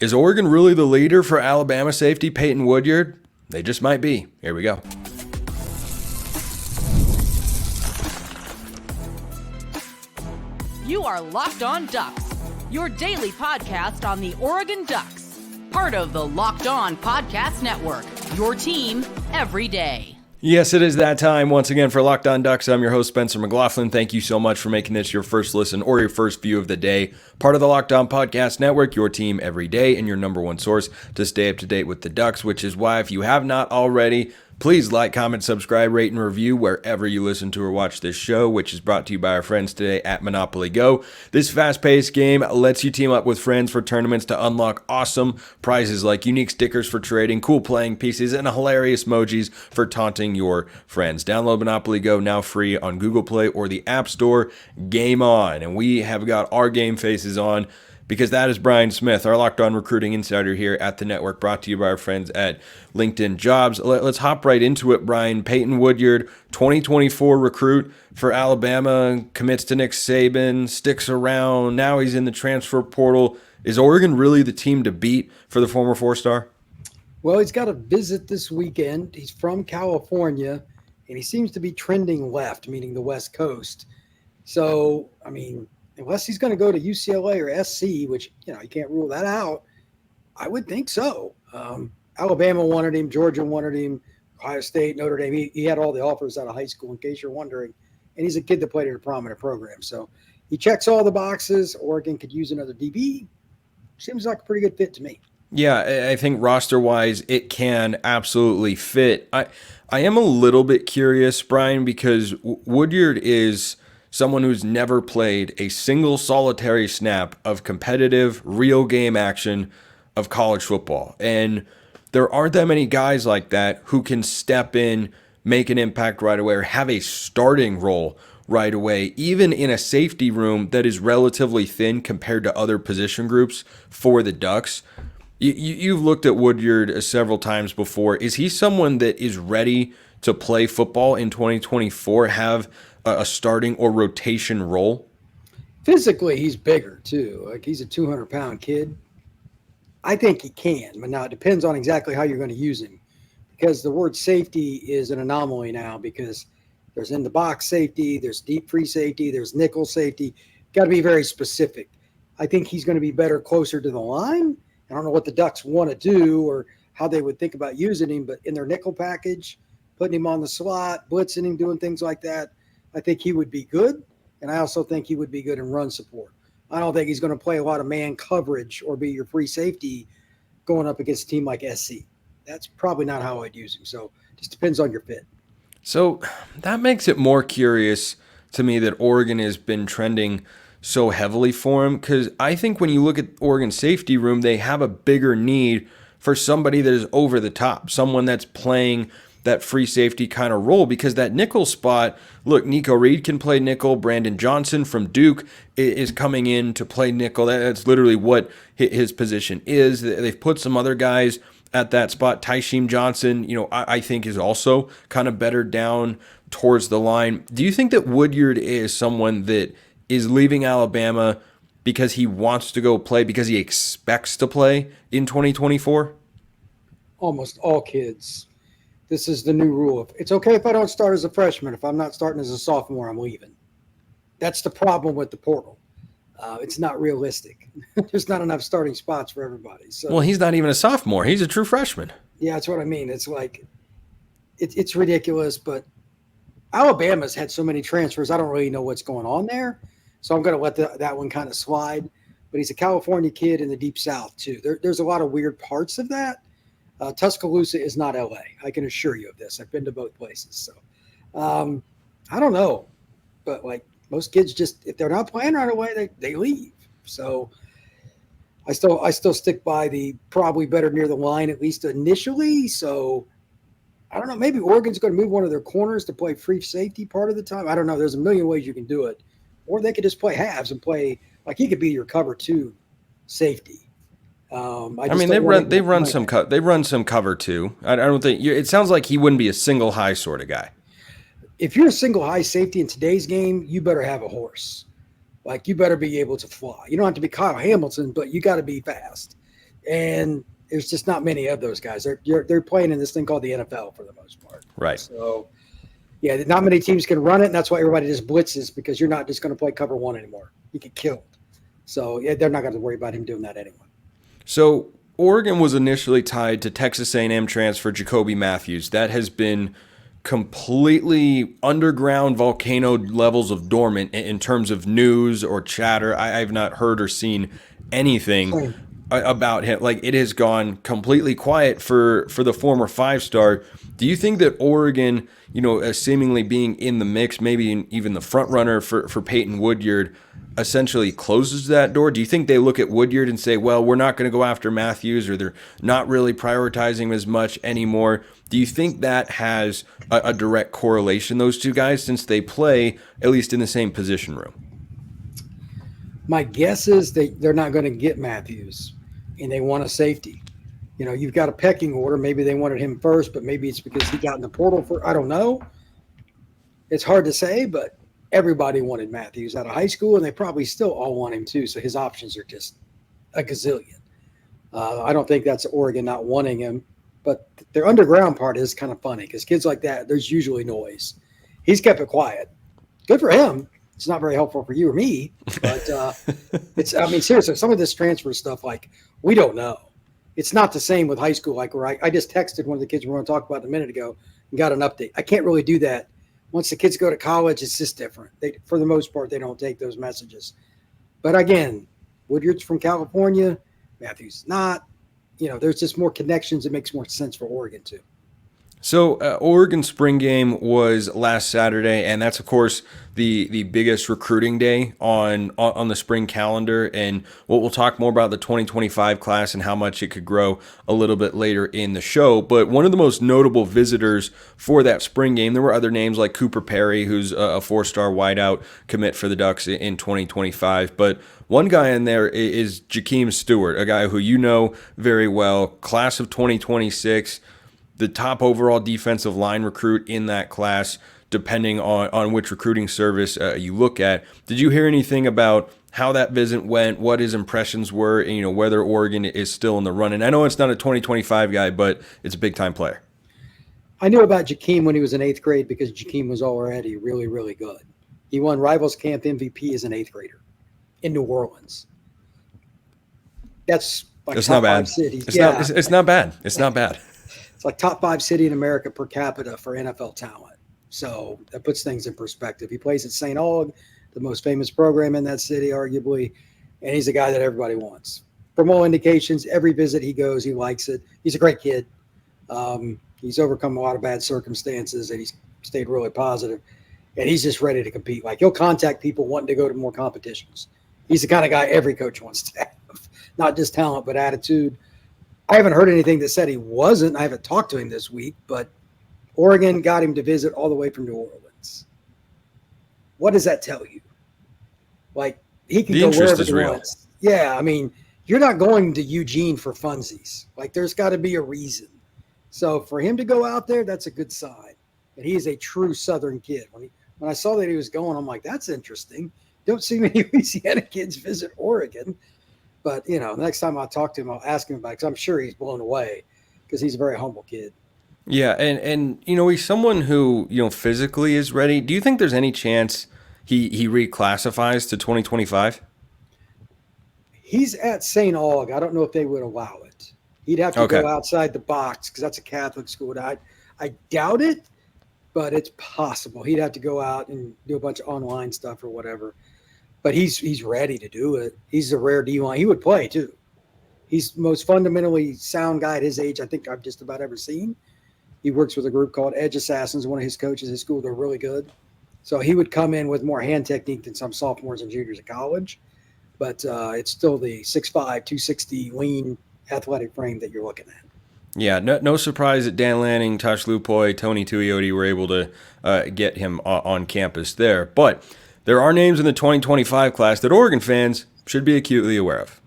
Is Oregon really the leader for Alabama safety Peyton Woodyard? They just might be. Here we go. You are Locked On Ducks, your daily podcast on the Oregon Ducks. Part of the Locked On Podcast Network, your team every day. Yes, it is that time once again for Locked On Ducks. I'm your host, Spencer McLaughlin. Thank you so much for making this your first listen or your first view of the day. Part of the Locked On Podcast Network, your team every day, and your number one source to stay up to date with the Ducks, which is why if you have not already, please like, comment, subscribe, rate, and review wherever you listen to or watch this show, which is brought to you by our friends today at Monopoly Go. This fast-paced game lets you team up with friends for tournaments to unlock awesome prizes like unique stickers for trading, cool playing pieces, and hilarious emojis for taunting your friends. Download Monopoly Go now free on Google Play or the App Store. Game on. And we have got our game faces on, because that is Brian Smith, our Locked On Recruiting Insider here at the network, brought to you by our friends at LinkedIn Jobs. Let's hop right into it, Brian. Peyton Woodyard, 2024 recruit for Alabama, commits to Nick Saban, sticks around. Now he's in the transfer portal. Is Oregon really the team to beat for the former four-star? Well, he's got a visit this weekend. He's from California, and he seems to be trending left, meaning the West Coast. So, I mean, unless he's going to go to UCLA or SC, which, you can't rule that out, I would think so. Alabama wanted him. Georgia wanted him. Ohio State, Notre Dame. He had all the offers out of high school, in case you're wondering. And he's a kid that played at a prominent program. So he checks all the boxes. Oregon could use another DB. Seems like a pretty good fit to me. Yeah, I think roster-wise, it can absolutely fit. I am a little bit curious, Brian, because Woodyard is someone who's never played a single solitary snap of competitive, real game action of college football. And there aren't that many guys like that who can step in, make an impact right away, or have a starting role right away, even in a safety room that is relatively thin compared to other position groups for the Ducks. You've looked at Woodyard several times before. Is he someone that is ready to play football in 2024, have a starting or rotation role? Physically, he's bigger, too. Like, he's a 200-pound kid. I think he can, but now it depends on exactly how you're going to use him, because the word safety is an anomaly now, because there's in-the-box safety, there's deep free safety, there's nickel safety. Got to be very specific. I think he's going to be better closer to the line. I don't know what the Ducks want to do or how they would think about using him, but in their nickel package, putting him on the slot, blitzing him, doing things like that, I think he would be good, and I also think he would be good in run support. I don't think he's going to play a lot of man coverage or be your free safety going up against a team like SC. That's probably not how I'd use him, so it just depends on your fit. So that makes it more curious to me that Oregon has been trending so heavily for him, because I think when you look at Oregon's safety room, they have a bigger need for somebody that is over the top, someone that's playing that free safety kind of role, because that nickel spot, look, Nico Reed can play nickel. Brandon Johnson from Duke is coming in to play nickel. That's literally what his position is. They've put some other guys at that spot. Tysheem Johnson, I think is also kind of better down towards the line. Do you think that Woodyard is someone that is leaving Alabama because he wants to go play, because he expects to play in 2024? Almost all kids. This is the new rule. It's okay if I don't start as a freshman. If I'm not starting as a sophomore, I'm leaving. That's the problem with the portal. It's not realistic. There's not enough starting spots for everybody. So, well, he's not even a sophomore. He's a true freshman. Yeah, that's what I mean. It's like it's ridiculous, but Alabama's had so many transfers, I don't really know what's going on there. So I'm going to let that one kind of slide. But he's a California kid in the Deep South, too. There's a lot of weird parts of that. Tuscaloosa is not LA. I can assure you of this. I've been to both places. So I don't know. But like most kids, just if they're not playing right away, they leave. So I still stick by the probably better near the line, at least initially. So I don't know. Maybe Oregon's going to move one of their corners to play free safety part of the time. I don't know. There's a million ways you can do it. Or they could just play halves and play like he could be your cover two safety. They run some cover too. I don't think it sounds like he wouldn't be a single high sort of guy. If you're a single high safety in today's game, you better have a horse. Like you better be able to fly. You don't have to be Kyle Hamilton, but you got to be fast. And there's just not many of those guys. They're playing in this thing called the NFL for the most part. Right. So, yeah, not many teams can run it, and that's why everybody just blitzes, because you're not just going to play cover one anymore. You get killed. So, yeah, they're not going to worry about him doing that anyway. So Oregon was initially tied to Texas A&M transfer Jacoby Matthews. That has been completely underground volcano levels of dormant in terms of news or chatter. I've not heard or seen anything about him. Like, it has gone completely quiet for the former 5-star. Do you think that Oregon, seemingly being in the mix, maybe even the front runner for Peyton Woodyard, essentially closes that door? Do you think they look at Woodyard and say, well, we're not going to go after Matthews, or they're not really prioritizing him as much anymore? Do you think that has a direct correlation, those two guys, since they play at least in the same position room? My guess is they're not going to get Matthews, and they want a safety. You've got a pecking order. Maybe they wanted him first, but maybe it's because he got in the portal I don't know. It's hard to say, but everybody wanted Matthews out of high school, and they probably still all want him too. So his options are just a gazillion. I don't think that's Oregon not wanting him, but their underground part is kind of funny because kids like that, there's usually noise. He's kept it quiet. Good for him. It's not very helpful for you or me, but seriously, some of this transfer stuff, like, we don't know. It's not the same with high school. Like, where I just texted one of the kids we were going to talk about a minute ago and got an update. I can't really do that. Once the kids go to college, it's just different. For the most part, they don't take those messages. But again, Woodyard's from California. Matthews not. There's just more connections. It makes more sense for Oregon too. So Oregon spring game was last Saturday, and that's, of course, the biggest recruiting day on the spring calendar. And we'll talk more about the 2025 class and how much it could grow a little bit later in the show. But one of the most notable visitors for that spring game, there were other names like Cooper Perry, who's a 4-star wideout commit for the Ducks in 2025. But one guy in there is Jakeem Stewart, a guy who you know very well, class of 2026, the top overall defensive line recruit in that class, depending on which recruiting service you look at. Did you hear anything about how that visit went, what his impressions were, and, whether Oregon is still in the run? And I know it's not a 2025 guy, but it's a big-time player. I knew about Jakeem when he was in 8th grade because Jakeem was already really, really good. He won Rivals Camp MVP as an 8th grader in New Orleans. That's like it's not bad. Cities. It's not bad. It's not bad. It's like top 5 city in America per capita for NFL talent. So that puts things in perspective. He plays at St. Aug, the most famous program in that city, arguably, and he's a guy that everybody wants. From all indications, every visit he goes, he likes it. He's a great kid. He's overcome a lot of bad circumstances, and he's stayed really positive. And he's just ready to compete. Like, he'll contact people wanting to go to more competitions. He's the kind of guy every coach wants to have, not just talent, but attitude. I haven't heard anything that said he wasn't. I haven't talked to him this week, but Oregon got him to visit all the way from New Orleans. What does that tell you? Like, he can go wherever he wants. Yeah, you're not going to Eugene for funsies. Like, there's got to be a reason. So for him to go out there, that's a good sign. And he is a true Southern kid. When I saw that he was going, I'm like, that's interesting. Don't see many Louisiana kids visit Oregon. But, next time I talk to him, I'll ask him about it because I'm sure he's blown away because he's a very humble kid. Yeah, and he's someone who, physically is ready. Do you think there's any chance he reclassifies to 2025? He's at St. Aug. I don't know if they would allow it. He'd have to go outside the box because that's a Catholic school. I doubt it, but it's possible. He'd have to go out and do a bunch of online stuff or whatever. But he's ready to do it. He's a rare D1. He would play, too. He's the most fundamentally sound guy at his age I think I've just about ever seen. He works with a group called Edge Assassins, one of his coaches at school. They're really good. So he would come in with more hand technique than some sophomores and juniors at college. But it's still the 6'5", 260 lean athletic frame that you're looking at. Yeah, no surprise that Dan Lanning, Tosh Lupoy, Tony Tuioti were able to get him on campus there. But there are names in the 2025 class that Oregon fans should be acutely aware of.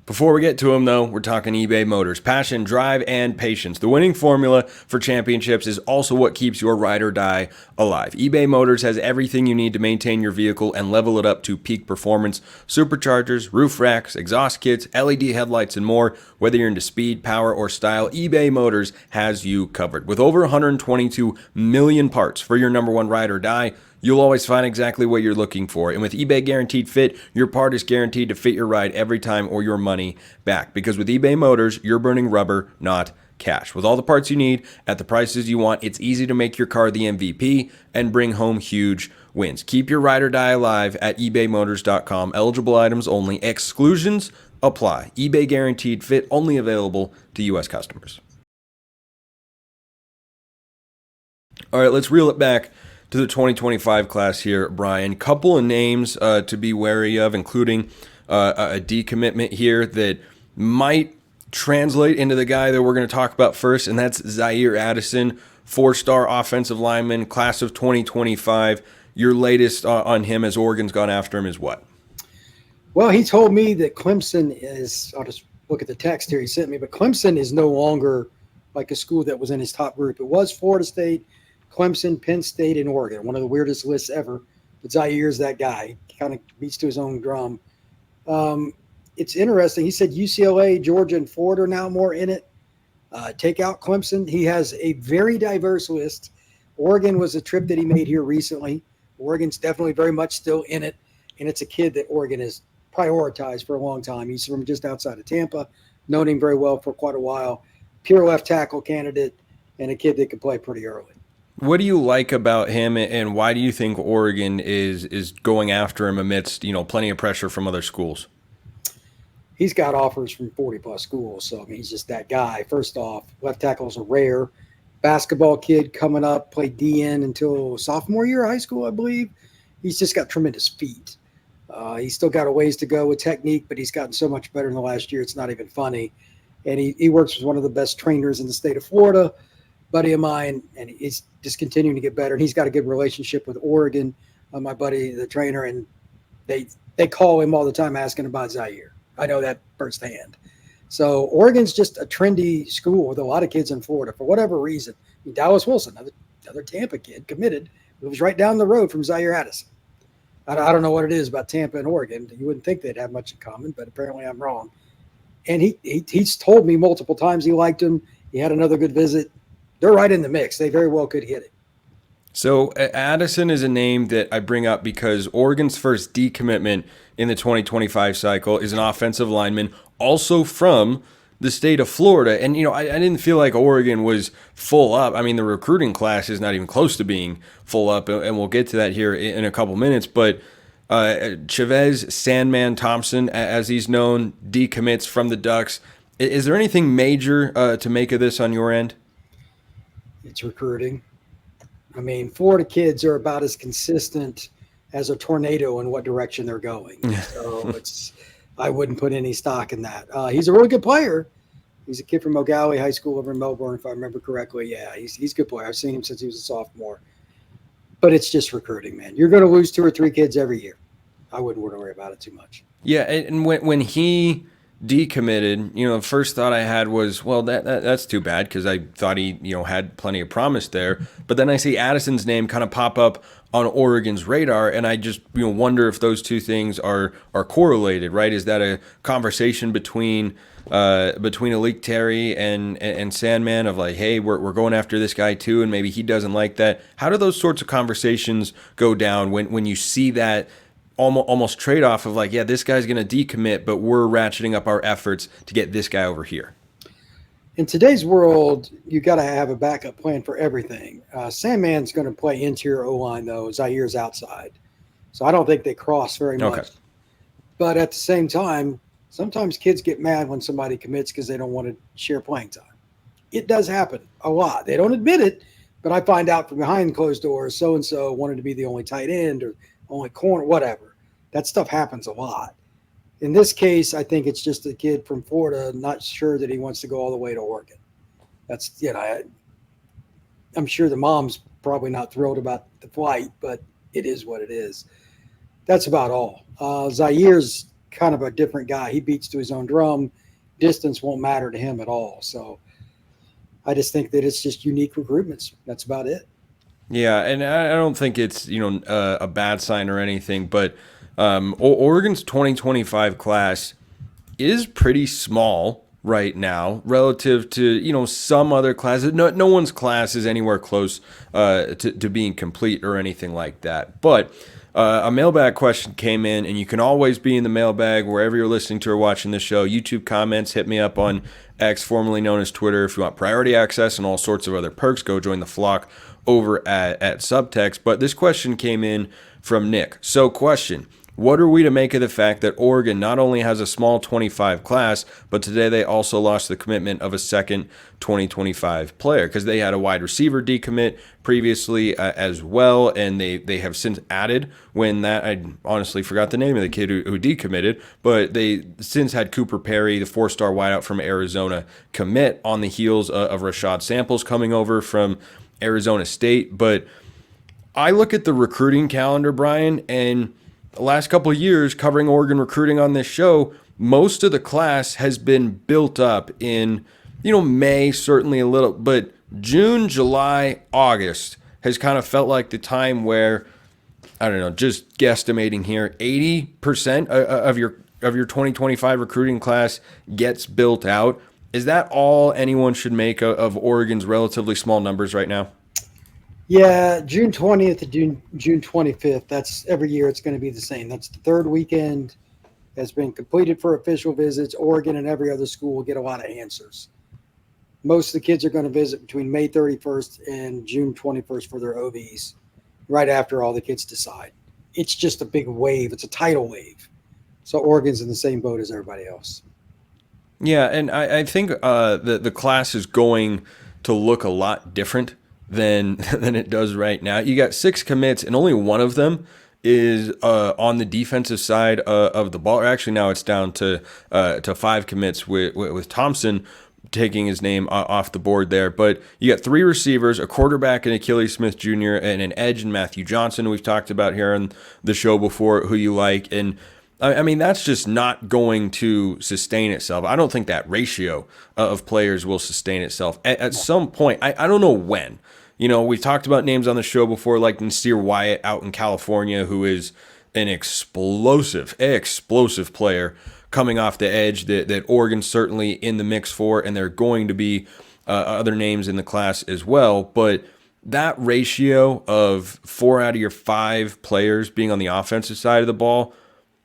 Before we get to them, though, we're talking eBay Motors. Passion, drive, and patience. The winning formula for championships is also what keeps your ride or die alive. eBay Motors has everything you need to maintain your vehicle and level it up to peak performance. Superchargers, roof racks, exhaust kits, LED headlights, and more. Whether you're into speed, power, or style, eBay Motors has you covered. With over 122 million parts for your number one ride or die, you'll always find exactly what you're looking for. And with eBay Guaranteed Fit, your part is guaranteed to fit your ride every time or your money back. Because with eBay Motors, you're burning rubber, not cash. With all the parts you need at the prices you want, it's easy to make your car the MVP and bring home huge wins. Keep your ride or die alive at ebaymotors.com. Eligible items only. Exclusions apply. eBay Guaranteed Fit only available to U.S. customers. All right, let's reel it back to the 2025 class here, Brian. Couple of names to be wary of, including a decommitment here that might translate into the guy that we're going to talk about first, and that's Zaire Addison, 4-star offensive lineman, class of 2025. Your latest on him as Oregon's gone after him is what? Well, he told me that Clemson is, I'll just look at the text here he sent me, but Clemson is no longer like a school that was in his top group. It was Florida State, Clemson, Penn State, and Oregon. One of the weirdest lists ever. But Zaire's that guy. He kind of beats to his own drum. It's interesting. He said UCLA, Georgia, and Florida are now more in it. Take out Clemson. He has a very diverse list. Oregon was a trip that he made here recently. Oregon's definitely very much still in it. And it's a kid that Oregon has prioritized for a long time. He's from just outside of Tampa. Known him very well for quite a while. Pure left tackle candidate and a kid that could play pretty early. What do you like about him, and why do you think Oregon is going after him amidst, plenty of pressure from other schools? He's got offers from 40-plus schools, so he's just that guy. First off, left tackles are rare. Basketball kid coming up, played DN until sophomore year of high school, I believe. He's just got tremendous feet. He's still got a ways to go with technique, but he's gotten so much better in the last year, it's not even funny. And he works with one of the best trainers in the state of Florida, buddy of mine, and he's just continuing to get better. And he's got a good relationship with Oregon, my buddy, the trainer, and they call him all the time asking about Zaire. I know that firsthand. So Oregon's just a trendy school with a lot of kids in Florida for whatever reason. I mean, Dallas Wilson, another Tampa kid, committed. It was right down the road from Zaire Addison. I don't know what it is about Tampa and Oregon. You wouldn't think they'd have much in common, but apparently I'm wrong. And he's told me multiple times he liked him. He had another good visit. They're right in the mix. They very well could hit it. So Addison is a name that I bring up because Oregon's first decommitment in the 2025 cycle is an offensive lineman, also from the state of Florida. And, I didn't feel like Oregon was full up. I mean, the recruiting class is not even close to being full up, and we'll get to that here in a couple minutes. But Chavez Sandman Thompson, as he's known, decommits from the Ducks. Is there anything major to make of this on your end? It's recruiting. I mean, Florida kids are about as consistent as a tornado in what direction they're going. So I wouldn't put any stock in that. He's a really good player. He's a kid from O'Galley High School over in Melbourne, if I remember correctly. Yeah, he's a good player. I've seen him since he was a sophomore. But it's just recruiting, man. You're going to lose 2 or 3 kids every year. I wouldn't worry about it too much. Yeah, and when he decommitted, the first thought I had was, well, that's too bad, because I thought he had plenty of promise there. But then I see Addison's name kind of pop up on Oregon's radar, and I just wonder if those two things are correlated, right? Is that a conversation between Alik Terry and Sandman of like, hey, we're going after this guy too, and maybe he doesn't like that? How do those sorts of conversations go down when you see that almost trade-off of like, yeah, this guy's going to decommit, but we're ratcheting up our efforts to get this guy over here? In today's world, you got to have a backup plan for everything. Sandman's going to play interior O-line, though. Zaire's outside. So I don't think they cross very much. Okay. But at the same time, sometimes kids get mad when somebody commits because they don't want to share playing time. It does happen a lot. They don't admit it, but I find out from behind closed doors, so-and-so wanted to be the only tight end or only corner, whatever. That stuff happens a lot. In this case, I think it's just a kid from Florida, not sure that he wants to go all the way to Oregon. That's, I'm sure the mom's probably not thrilled about the flight, but it is what it is. That's about all. Zaire's kind of a different guy. He beats to his own drum. Distance won't matter to him at all. So I just think that it's just unique recruitments. That's about it. Yeah, and I don't think it's a bad sign or anything, but Oregon's 2025 class is pretty small right now relative to some other classes. No one's class is anywhere close to being complete or anything like that. But a mailbag question came in, and you can always be in the mailbag wherever you're listening to or watching the show. YouTube comments, hit me up on X, formerly known as Twitter. If you want priority access and all sorts of other perks, go join the flock over at Subtext. But this question came in from Nick. So question: what are we to make of the fact that Oregon not only has a small 25 class, but today they also lost the commitment of a second 2025 player because they had a wide receiver decommit previously as well, and they have since added I honestly forgot the name of the kid who decommitted, but they since had Cooper Perry, the 4-star wideout from Arizona, commit on the heels of Rashad Samples coming over from Arizona State. But I look at the recruiting calendar, Brian, and the last couple of years covering Oregon recruiting on this show, most of the class has been built up in, May, certainly a little, but June, July, August has kind of felt like the time where, I don't know, just guesstimating here, 80% of your 2025 recruiting class gets built out. Is that all anyone should make of Oregon's relatively small numbers right now? Yeah, June 20th to June 25th. That's every year it's going to be the same. That's the third weekend has been completed for official visits. Oregon and every other school will get a lot of answers. Most of the kids are going to visit between May 31st and June 21st for their OVs, right after all the kids decide. It's just a big wave. It's a tidal wave. So Oregon's in the same boat as everybody else. Yeah, and I think the class is going to look a lot different than it does right now. You got 6 commits, and only one of them is on the defensive side of the ball. Actually, now it's down to 5 commits with Thompson taking his name off the board there. But you got 3 receivers, a quarterback in Achilles Smith Jr., and an edge in Matthew Johnson, we've talked about here on the show before, who you like. And I mean, that's just not going to sustain itself. I don't think that ratio of players will sustain itself. At some point, I don't know when. We've talked about names on the show before, like Nasir Wyatt out in California, who is an explosive player coming off the edge that Oregon's certainly in the mix for, and there are going to be other names in the class as well. But that ratio of 4 out of your 5 players being on the offensive side of the ball,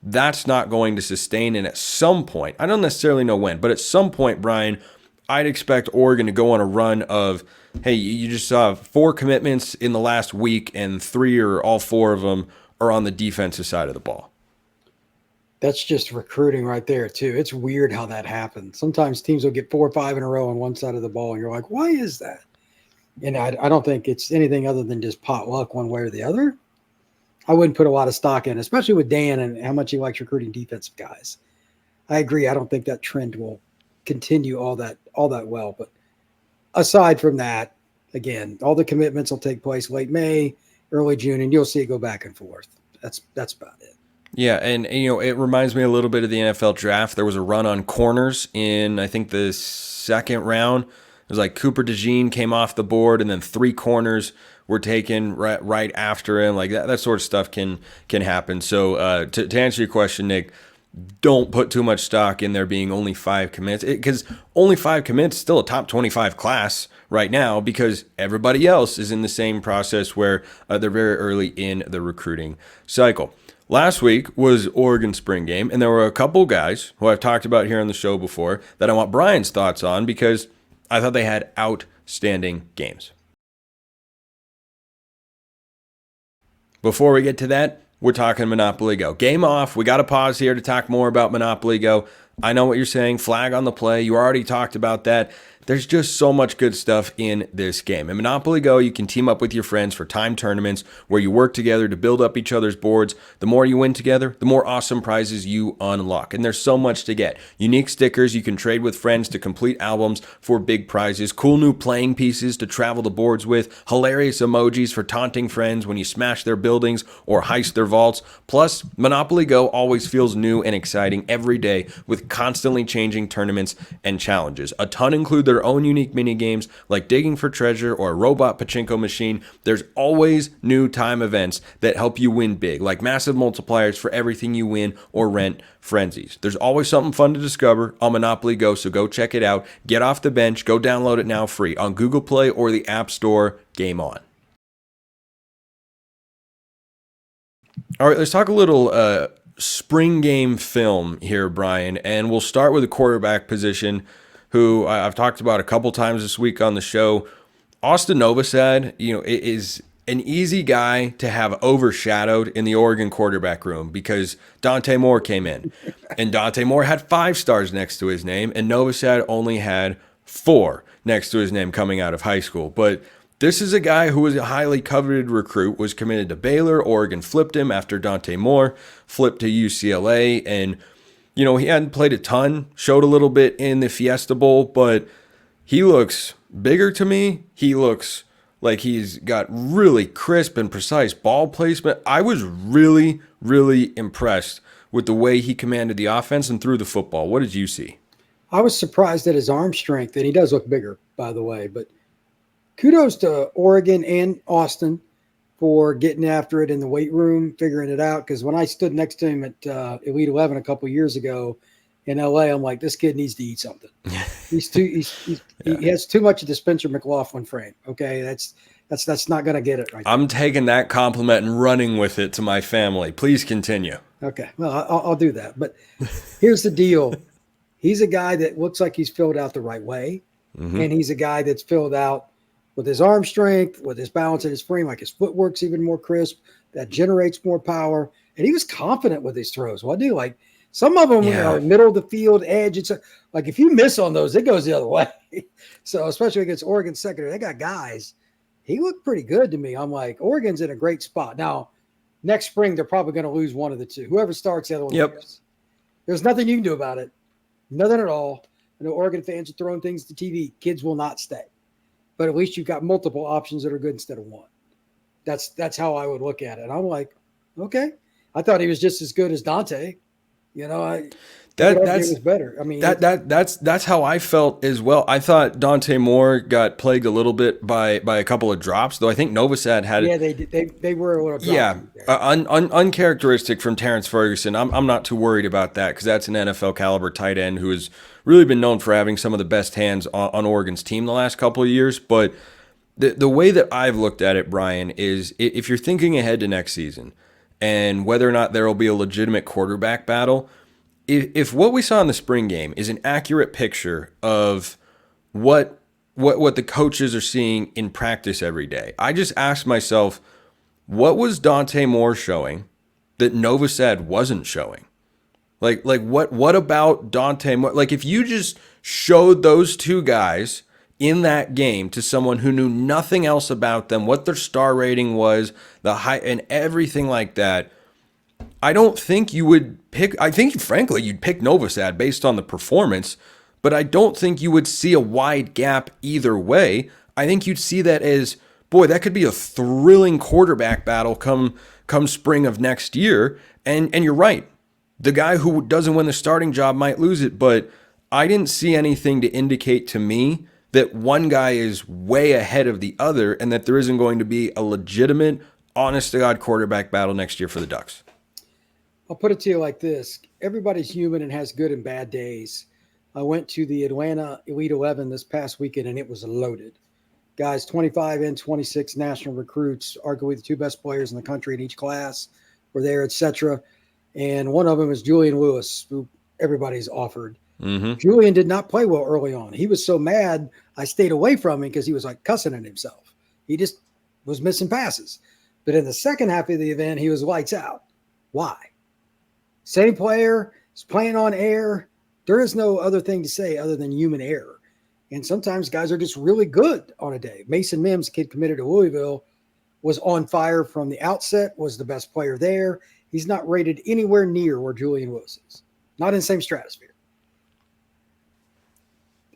that's not going to sustain. And at some point, I don't necessarily know when, but at some point, Brian, I'd expect Oregon to go on a run of, hey, you just saw 4 commitments in the last week, and 3 or all 4 of them are on the defensive side of the ball. That's just recruiting right there, too. It's weird how that happens. Sometimes teams will get 4 or 5 in a row on one side of the ball, and you're like, why is that? And I don't think it's anything other than just pot luck one way or the other. I wouldn't put a lot of stock in, especially with Dan and how much he likes recruiting defensive guys. I agree. I don't think that trend will continue all that well. But aside from that, again, all the commitments will take place late May, early June, and you'll see it go back and forth. That's about it. Yeah, and it reminds me a little bit of the NFL draft. There was a run on corners in, I think, the second round. It was like Cooper DeJean came off the board, and then 3 corners were taken right after him. Like that sort of stuff can happen. So to answer your question, Nick, don't put too much stock in there being only 5 commits, because only 5 commits still a top 25 class right now, because everybody else is in the same process where they're very early in the recruiting cycle. Last week was Oregon spring game, and there were a couple guys who I've talked about here on the show before that I want Brian's thoughts on, because I thought they had outstanding games. Before we get to that, we're talking Monopoly Go. Game off. We got to pause here to talk more about Monopoly Go. I know what you're saying. Flag on the play. You already talked about that. There's just so much good stuff in this game. In Monopoly Go, you can team up with your friends for timed tournaments where you work together to build up each other's boards. The more you win together, the more awesome prizes you unlock. And there's so much to get. Unique stickers you can trade with friends to complete albums for big prizes, cool new playing pieces to travel the boards with, hilarious emojis for taunting friends when you smash their buildings or heist their vaults. Plus, Monopoly Go always feels new and exciting every day with constantly changing tournaments and challenges. A ton include their own unique mini games like digging for treasure or a robot pachinko machine. There's always new time events that help you win big, like massive multipliers for everything you win or rent frenzies. There's always something fun to discover on Monopoly Go, so go check it out. Get off the bench, go download it now free on Google Play or the App Store. Game on. All right, let's talk a little spring game film here, Brian, and we'll start with the quarterback position, who I've talked about a couple times this week on the show. Austin Novosad, is an easy guy to have overshadowed in the Oregon quarterback room because Dante Moore came in, and Dante Moore had 5 stars next to his name, and Novosad only had 4 next to his name coming out of high school. But this is a guy who was a highly coveted recruit, was committed to Baylor. Oregon flipped him after Dante Moore flipped to UCLA, and he hadn't played a ton, showed a little bit in the Fiesta Bowl, but he looks bigger to me. He looks like he's got really crisp and precise ball placement. I was really, really impressed with the way he commanded the offense and threw the football. What did you see? I was surprised at his arm strength, and he does look bigger, by the way. But kudos to Oregon and Austin for getting after it in the weight room, figuring it out. Because when I stood next to him at Elite 11 a couple of years ago in LA, I'm like, this kid needs to eat something. He has too much of the Spencer McLaughlin frame. Okay, that's not going to get it right. I'm taking that compliment and running with it to my family. Please continue. Okay, well, I'll do that. But here's the deal. He's a guy that looks like he's filled out the right way. Mm-hmm. And he's a guy that's filled out with his arm strength, with his balance in his frame, like his footwork's even more crisp, that generates more power. And he was confident with his throws. Well, I do like some of them are middle of the field, edge. It's like if you miss on those, it goes the other way. So especially against Oregon secondary, they got guys. He looked pretty good to me. I'm like, Oregon's in a great spot. Now, next spring, they're probably going to lose one of the two. Whoever starts, the other one loses. There's nothing you can do about it. Nothing at all. I know Oregon fans are throwing things to TV. Kids will not stay. But at least you've got multiple options that are good instead of one. That's how I would look at it. And I'm like, okay. I thought he was just as good as Dante. That's better. I mean, that's how I felt as well. I thought Dante Moore got plagued a little bit by a couple of drops, though. I think Novosad had. Yeah, they were a little. Uncharacteristic from Terrence Ferguson. I'm not too worried about that because that's an NFL caliber tight end who has really been known for having some of the best hands on Oregon's team the last couple of years. But the way that I've looked at it, Brian, is if you're thinking ahead to next season and whether or not there will be a legitimate quarterback battle. If what we saw in the spring game is an accurate picture of what the coaches are seeing in practice every day, I just asked myself, what was Dante Moore showing that Novosad wasn't showing? Like what about Dante Moore? Like if you just showed those two guys in that game to someone who knew nothing else about them, what their star rating was, the height and everything like that, I don't think you would pick. I think, frankly, you'd pick Novosad based on the performance, but I don't think you would see a wide gap either way. I think you'd see that as, boy, that could be a thrilling quarterback battle come spring of next year. And you're right. The guy who doesn't win the starting job might lose it, but I didn't see anything to indicate to me that one guy is way ahead of the other and that there isn't going to be a legitimate, honest-to-God quarterback battle next year for the Ducks. I'll put it to you like this. Everybody's human and has good and bad days. I went to the Atlanta Elite 11 this past weekend, and it was loaded. Guys, 25 and 26 national recruits, arguably the two best players in the country in each class, were there, etc. And one of them is Julian Lewis, who everybody's offered. Mm-hmm. Julian did not play well early on. He was so mad, I stayed away from him because he was like cussing at himself. He just was missing passes. But in the second half of the event, he was lights out. Why? Same player is playing on air. There is no other thing to say other than human error. And sometimes guys are just really good on a day. Mason Mims, kid committed to Louisville, was on fire from the outset, was the best player there. He's not rated anywhere near where Julian Willis is. Not in the same stratosphere.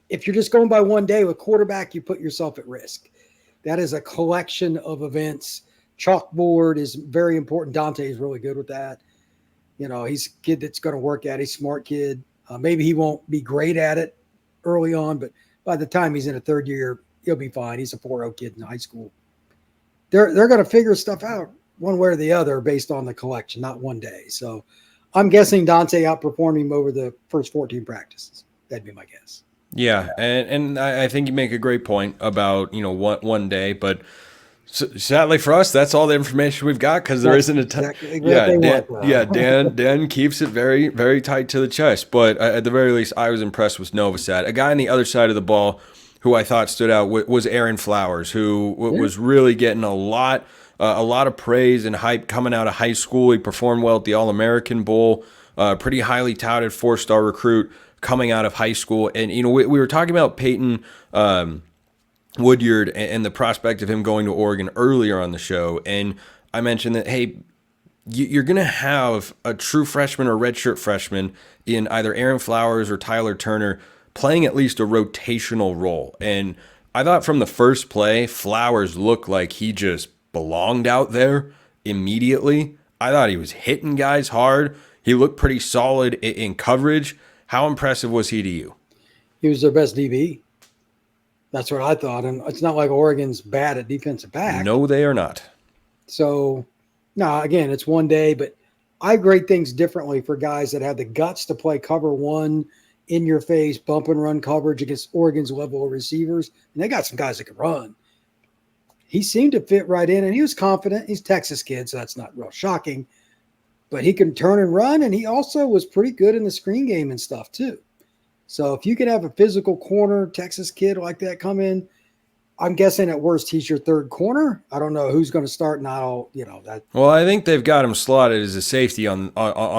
If you're just going by one day with quarterback, you put yourself at risk. That is a collection of events. Chalkboard is very important. Dante is really good with that. He's a kid that's going to work at it. He's a smart kid. Maybe he won't be great at it early on, but by the time he's in a third year, he'll be fine. He's a 4.0 kid in high school. They're going to figure stuff out one way or the other based on the collection, not one day. So I'm guessing Dante outperformed him over the first 14 practices. That'd be my guess. Yeah, and I think you make a great point about, one day, but sadly for us, that's all the information we've got because there isn't a ton. Exactly Dan keeps it very, very tight to the chest. But at the very least, I was impressed with Novosad. A guy on the other side of the ball who I thought stood out was Aaron Flowers, who was really getting a lot of praise and hype coming out of high school. He performed well at the All-American Bowl, pretty highly touted 4-star recruit coming out of high school. And, we were talking about Peyton Woodyard and the prospect of him going to Oregon earlier on the show. And I mentioned that, hey, you're going to have a true freshman or redshirt freshman in either Aaron Flowers or Tyler Turner playing at least a rotational role. And I thought from the first play, Flowers looked like he just belonged out there immediately. I thought he was hitting guys hard. He looked pretty solid in coverage. How impressive was he to you? He was their best DB. That's what I thought. And it's not like Oregon's bad at defensive back. No, they are not. So, no, again, it's one day, but I grade things differently for guys that have the guts to play cover one, in your face, bump and run coverage against Oregon's level of receivers. And they got some guys that can run. He seemed to fit right in, and he was confident. He's a Texas kid, so that's not real shocking. But he can turn and run, and he also was pretty good in the screen game and stuff too. So if you could have a physical corner Texas kid like that come in, I'm guessing at worst he's your third corner. I don't know who's going to start now. That. Well, I think they've got him slotted as a safety on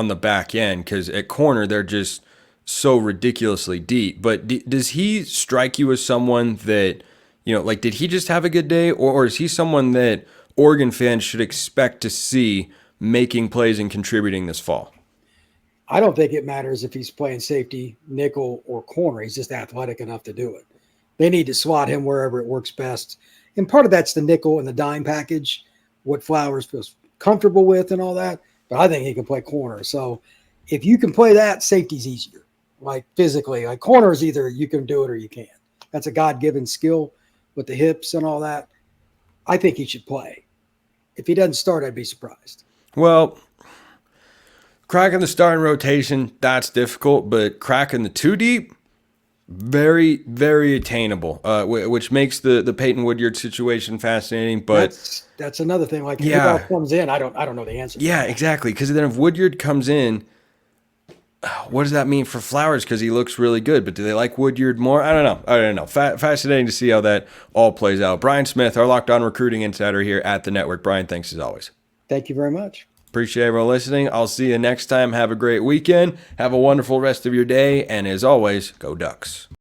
the back end because at corner they're just so ridiculously deep. But does he strike you as someone that did he just have a good day, or is he someone that Oregon fans should expect to see making plays and contributing this fall? I don't think it matters if he's playing safety, nickel, or corner. He's just athletic enough to do it. They need to slot him wherever it works best. And part of that's the nickel and the dime package, what Flowers feels comfortable with and all that. But I think he can play corner. So if you can play that, safety's easier. Like physically, like corner is either you can do it or you can't. That's a God-given skill with the hips and all that. I think he should play. If he doesn't start, I'd be surprised. Well, cracking the starting rotation, that's difficult, but cracking the two deep, very, very attainable, which makes the Peyton Woodyard situation fascinating. But that's another thing. Like, if he comes in, I don't know the answer. Yeah, exactly. Because then if Woodyard comes in, what does that mean for Flowers? Because he looks really good, but do they like Woodyard more? I don't know. Fascinating to see how that all plays out. Brian Smith, our Locked On Recruiting Insider here at the network. Brian, thanks as always. Thank you very much. Appreciate everyone listening. I'll see you next time. Have a great weekend. Have a wonderful rest of your day. And as always, go Ducks.